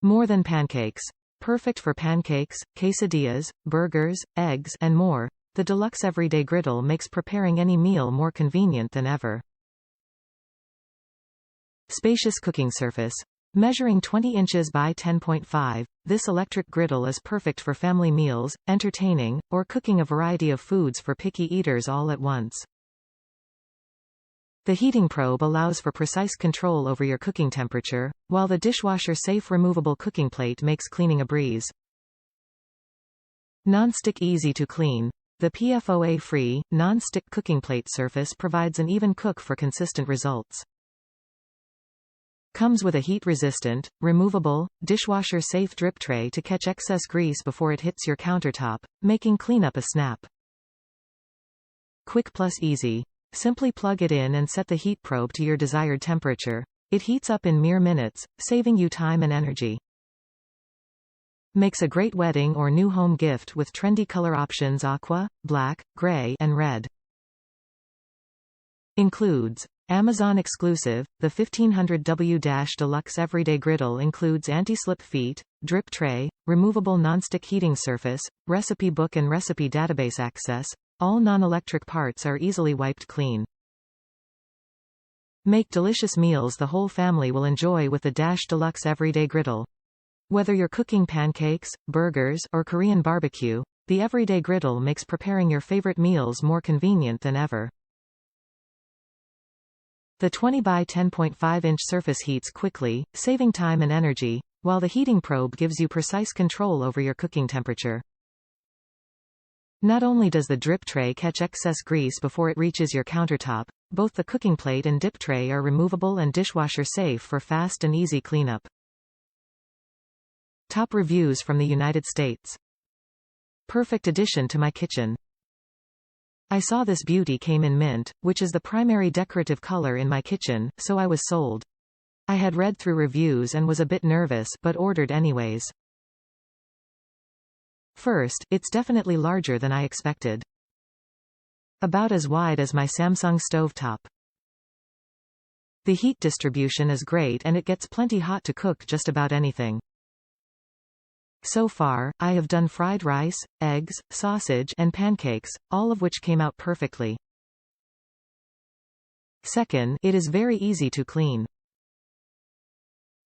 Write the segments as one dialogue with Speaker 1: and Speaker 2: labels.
Speaker 1: More than pancakes. Perfect for pancakes, quesadillas, burgers, eggs, and more, the Deluxe Everyday Griddle makes preparing any meal more convenient than ever. Spacious cooking surface. Measuring 20 inches by 10.5, this electric griddle is perfect for family meals, entertaining, or cooking a variety of foods for picky eaters all at once. The heating probe allows for precise control over your cooking temperature, while the dishwasher-safe removable cooking plate makes cleaning a breeze. Non-stick easy to clean. The PFOA-free, non-stick cooking plate surface provides an even cook for consistent results. Comes with a heat-resistant, removable, dishwasher-safe drip tray to catch excess grease before it hits your countertop, making cleanup a snap. Quick plus easy. Simply plug it in and set the heat probe to your desired temperature. It heats up in mere minutes, saving you time and energy. Makes a great wedding or new home gift with trendy color options: aqua, black, gray, and red. Includes Amazon exclusive. The 1500W Deluxe Everyday Griddle includes anti-slip feet, drip tray, removable non-stick heating surface, recipe book and recipe database access. All non-electric parts are easily wiped clean. Make delicious meals the whole family will enjoy with the Deluxe Everyday Griddle. Whether you're cooking pancakes, burgers, or Korean barbecue, the Everyday Griddle makes preparing your favorite meals more convenient than ever. The 20 by 10.5 inch surface heats quickly, saving time and energy, while the heating probe gives you precise control over your cooking temperature. Not only does the drip tray catch excess grease before it reaches your countertop, both the cooking plate and dip tray are removable and dishwasher safe for fast and easy cleanup. Top reviews from the United States. Perfect addition to my kitchen. I saw this beauty came in mint, which is the primary decorative color in my kitchen, so I was sold. I had read through reviews and was a bit nervous, but ordered anyways. First, it's definitely larger than I expected. About as wide as my Samsung stovetop. The heat distribution is great and it gets plenty hot to cook just about anything. So far, I have done fried rice, eggs, sausage, and pancakes, all of which came out perfectly. Second, it is very easy to clean.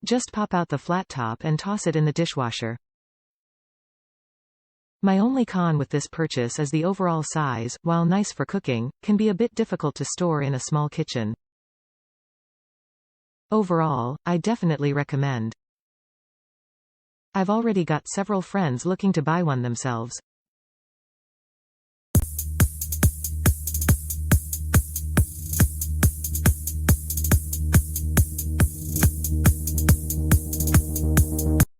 Speaker 1: Just pop out the flat top and toss it in the dishwasher. My only con with this purchase is the overall size, while nice for cooking, can be a bit difficult to store in a small kitchen. Overall, I definitely recommend. I've already got several friends looking to buy one themselves.